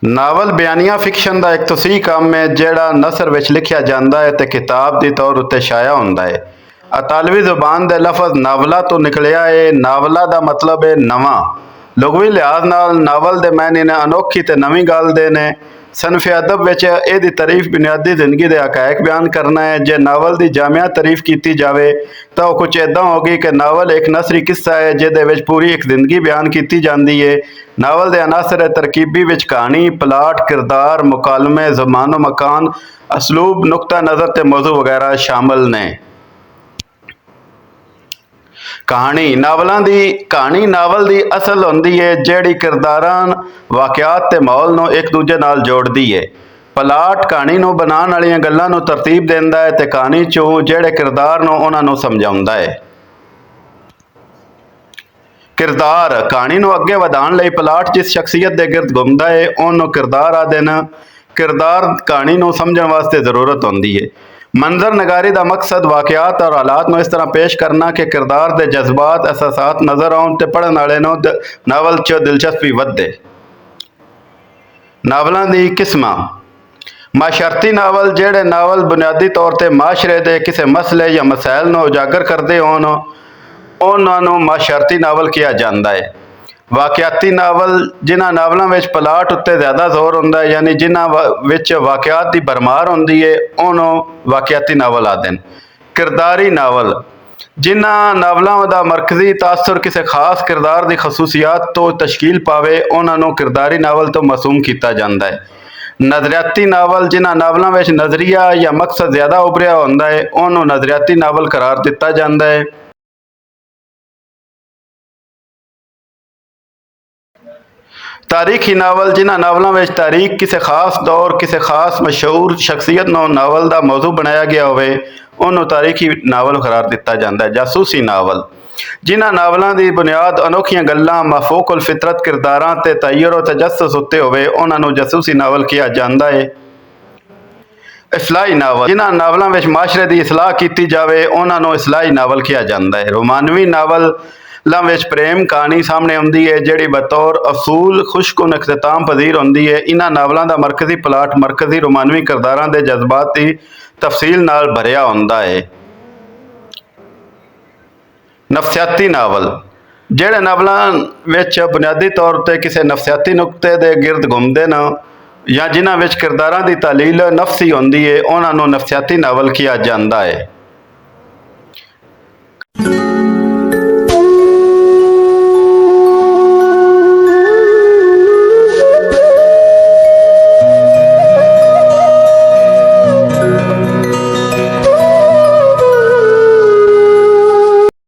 Novel ਬਿਆਨੀਆ fiction ਦਾ ਇੱਕ ਤੁਸੀਂ ਕੰਮ ਹੈ ਜਿਹੜਾ ਨਸਰ ਵਿੱਚ ਲਿਖਿਆ ਜਾਂਦਾ ਹੈ ਤੇ ਕਿਤਾਬ ਦੇ ਤੌਰ ਉੱਤੇ ਛਾਇਆ ਹੁੰਦਾ ਹੈ। ਇਤਾਲਵੀ ਜ਼ੁਬਾਨ ਦੇ ਲਫ਼ਜ਼ ਨਾਵਲਾ ਤੋਂ ਨਿਕਲਿਆ ਹੈ। ਨਾਵਲਾ ਦਾ ਮਤਲਬ ਹੈ ਨਵਾਂ। ਲੁਗਵੀ ਲਿਹਾਜ਼ ਨਾਲ ਨਾਵਲ ਦੇ ਮਾਇਨੇ ਨੇ ਅਨੋਖੀ ਤੇ ਨਵੀਂ ਗੱਲ ਦੇ ਨੇ। ਸਨਫ ਅਦਬ ਵਿੱਚ ਇਹਦੀ ਤਾਰੀਫ ਬੁਨਿਆਦੀ ਜ਼ਿੰਦਗੀ ਦੇ ਹਕਾਇਕ ਬਿਆਨ ਕਰਨਾ ਹੈ। ਜੇ ਨਾਵਲ ਦੀ ਜਾਮਿਆ ਤਾਰੀਫ ਕੀਤੀ ਜਾਵੇ ਤਾਂ ਉਹ ਕੁਝ ਇੱਦਾਂ ਹੋਗੀ ਕਿ ਨਾਵਲ ਇੱਕ ਨਸਰੀ ਕਿੱਸਾ ਹੈ ਜਿਹਦੇ ਵਿੱਚ ਪੂਰੀ ਇੱਕ ਜ਼ਿੰਦਗੀ ਬਿਆਨ ਕੀਤੀ ਜਾਂਦੀ ਹੈ। ਨਾਵਲ ਦੇ ਅਨਾਸਰ ਤਰਕੀਬੀ ਵਿੱਚ ਕਹਾਣੀ, ਪਲਾਟ, ਕਿਰਦਾਰ, ਮੁਕਾਲਮੇ, ਜ਼ਮਾਨੋ ਮਕਾਨ, ਅਸਲੂਬ, ਨੁਕਤਾ ਨਜ਼ਰ ਤੇ ਮੌਜ਼ੂ ਵਗੈਰਾ ਸ਼ਾਮਲ ਨੇ। ਕਹਾਣੀ ਨਾਵਲ ਦੀ ਅਸਲ ਹੁੰਦੀ ਹੈ ਜਿਹੜੀ ਕਿਰਦਾਰਾਂ, ਵਾਕਿਆਤ ਤੇ ਮਾਹੌਲ ਨੂੰ ਇੱਕ ਦੂਜੇ ਨਾਲ ਜੋੜਦੀ ਹੈ। ਪਲਾਟ ਕਹਾਣੀ ਨੂੰ ਬਣਾਉਣ ਵਾਲੀਆਂ ਗੱਲਾਂ ਨੂੰ ਤਰਤੀਬ ਦਿੰਦਾ ਹੈ ਤੇ ਕਹਾਣੀ ਚੋਂ ਜਿਹੜੇ ਕਿਰਦਾਰ ਨੂੰ ਉਹਨਾਂ ਨੂੰ ਸਮਝਾਉਂਦਾ ਹੈ। ਕਿਰਦਾਰ ਕਹਾਣੀ ਨੂੰ ਅੱਗੇ ਵਧਾਉਣ ਲਈ ਪਲਾਟ ਜਿਸ ਸ਼ਖਸੀਅਤ ਦੇ ਗਿਰਦ ਘੁੰਮਦਾ ਹੈ ਉਹਨੂੰ ਕਿਰਦਾਰ ਆਖਦੇ ਨੇ। ਕਿਰਦਾਰ ਕਹਾਣੀ ਨੂੰ ਸਮਝਣ ਵਾਸਤੇ ਜ਼ਰੂਰਤ ਹੁੰਦੀ ਹੈ। ਮੰਜ਼ਰ ਨਗਾਰੀ ਦਾ ਮਕਸਦ ਵਾਕਿਆਤ ਔਰ ਹਾਲਾਤ ਨੂੰ ਇਸ ਤਰ੍ਹਾਂ ਪੇਸ਼ ਕਰਨਾ ਕਿ ਕਿਰਦਾਰ ਦੇ ਜਜ਼ਬਾਤ, ਅਹਿਸਾਸਾਤ ਨਜ਼ਰ ਆਉਣ ਤੇ ਪੜ੍ਹਨ ਵਾਲੇ ਨੂੰ ਨਾਵਲ 'ਚ ਦਿਲਚਸਪੀ ਵਧੇ। ਨਾਵਲਾਂ ਦੀ ਕਿਸਮਾਂ। ਮਾਸ਼ਰਤੀ ਨਾਵਲ ਜਿਹੜੇ ਨਾਵਲ ਬੁਨਿਆਦੀ ਤੌਰ ਤੇ ਮਾਸ਼ਰੇ ਦੇ ਕਿਸੇ ਮਸਲੇ ਜਾਂ ਮਸਾਇਲ ਨੂੰ ਉਜਾਗਰ ਕਰਦੇ ਹੋਣ ਉਹਨਾਂ ਨੂੰ ਮਾਸ਼ਰਤੀ ਨਾਵਲ ਕਿਹਾ ਜਾਂਦਾ ਹੈ। ਵਾਕਿਆਤੀ ਨਾਵਲ ਜਿਨ੍ਹਾਂ ਨਾਵਲਾਂ ਵਿੱਚ ਪਲਾਟ ਉੱਤੇ ਜ਼ਿਆਦਾ ਜ਼ੋਰ ਹੁੰਦਾ ਹੈ ਯਾਨੀ ਜਿਨ੍ਹਾਂ ਵਿੱਚ ਵਾਕਿਆਤ ਦੀ ਭਰਮਾਰ ਹੁੰਦੀ ਹੈ ਉਹਨੂੰ ਵਾਕਿਆਤੀ ਨਾਵਲ ਆਖਦੇ ਨੇ। ਕਿਰਦਾਰੀ ਨਾਵਲ ਜਿਨ੍ਹਾਂ ਨਾਵਲਾਂ ਦਾ ਮਰਕਜ਼ੀ ਤਾਸੁਰ ਕਿਸੇ ਖਾਸ ਕਿਰਦਾਰ ਦੀ ਖਸੂਸੀਆਤ ਤੋਂ ਤਸ਼ਕੀਲ ਪਾਵੇ ਉਹਨਾਂ ਨੂੰ ਕਿਰਦਾਰੀ ਨਾਵਲ ਤੋਂ ਮਾਸੂਮ ਕੀਤਾ ਜਾਂਦਾ ਹੈ। ਨਜ਼ਰਿਆਤੀ ਨਾਵਲ ਜਿਨ੍ਹਾਂ ਨਾਵਲਾਂ ਵਿੱਚ ਨਜ਼ਰੀਆ ਜਾਂ ਮਕਸਦ ਜ਼ਿਆਦਾ ਉਭਰਿਆ ਹੁੰਦਾ ਹੈ ਉਹਨੂੰ ਨਜ਼ਰਿਆਤੀ ਨਾਵਲ ਕਰਾਰ ਦਿੱਤਾ ਜਾਂਦਾ ਹੈ। ਤਾਰੀਖੀ ਨਾਵਲ ਜਿਨ੍ਹਾਂ ਨਾਵਲਾਂ ਵਿੱਚ ਤਾਰੀਖ, ਕਿਸੇ ਖਾਸ ਦੌਰ, ਕਿਸੇ ਖਾਸ ਮਸ਼ਹੂਰ ਸ਼ਖਸੀਅਤ ਨੂੰ ਨਾਵਲ ਦਾ ਮੌਜ਼ੂ ਬਣਾਇਆ ਗਿਆ ਹੋਵੇ ਉਹਨੂੰ ਤਾਰੀਖੀ ਨਾਵਲ ਕਰਾਰ ਦਿੱਤਾ ਜਾਂਦਾ ਹੈ। ਜਾਸੂਸੀ ਨਾਵਲ ਜਿਨ੍ਹਾਂ ਨਾਵਲਾਂ ਦੀ ਬੁਨਿਆਦ ਅਨੋਖੀਆਂ ਗੱਲਾਂ, ਮਾਫੂਕੁਲ ਫਿਤਰਤ ਕਿਰਦਾਰਾਂ ਤੇ ਤਯਰ ਤਜੱਸਸ ਉੱਤੇ ਹੋਵੇ ਉਹਨਾਂ ਨੂੰ ਜਾਸੂਸੀ ਨਾਵਲ ਕਿਹਾ ਜਾਂਦਾ ਹੈ। ਇਸਲਾਹੀ ਨਾਵਲ ਜਿਨ੍ਹਾਂ ਨਾਵਲਾਂ ਵਿੱਚ ਮਾਸ਼ਰੇ ਦੀ ਇਸਲਾਹ ਕੀਤੀ ਜਾਵੇ ਉਹਨਾਂ ਨੂੰ ਇਸਲਾਹੀ ਨਾਵਲ ਕਿਹਾ ਜਾਂਦਾ ਹੈ। ਰੋਮਾਨਵੀ ਨਾਵਲਾਂ ਵਿੱਚ ਪ੍ਰੇਮ ਕਹਾਣੀ ਸਾਹਮਣੇ ਆਉਂਦੀ ਹੈ ਜਿਹੜੀ ਬਤੌਰ ਅਸੂਲ ਖੁਸ਼ਕੁਨ ਇਖਤਤਾਮ ਪਜ਼ੀਰ ਹੁੰਦੀ ਹੈ। ਇਹਨਾਂ ਨਾਵਲਾਂ ਦਾ ਮਰਕਜ਼ੀ ਪਲਾਟ ਮਰਕਜ਼ੀ ਰੋਮਾਨਵੀ ਕਿਰਦਾਰਾਂ ਦੇ ਜਜ਼ਬਾਤ ਦੀ ਤਫਸੀਲ ਨਾਲ ਭਰਿਆ ਹੁੰਦਾ ਹੈ। ਨਫਸਿਆਤੀ ਨਾਵਲ ਜਿਹੜੇ ਨਾਵਲਾਂ ਵਿੱਚ ਬੁਨਿਆਦੀ ਤੌਰ ਤੇ ਕਿਸੇ ਨਫਸਿਆਤੀ ਨੁਕਤੇ ਦੇ ਗਿਰਦ ਘੁੰਮਦੇ ਨੇ ਜਾਂ ਜਿਨ੍ਹਾਂ ਵਿੱਚ ਕਿਰਦਾਰਾਂ ਦੀ ਤਾਲੀਲ ਨਫਸੀ ਹੁੰਦੀ ਹੈ ਉਹਨਾਂ ਨੂੰ ਨਫਸਿਆਤੀ ਨਾਵਲ ਕਿਹਾ ਜਾਂਦਾ ਹੈ।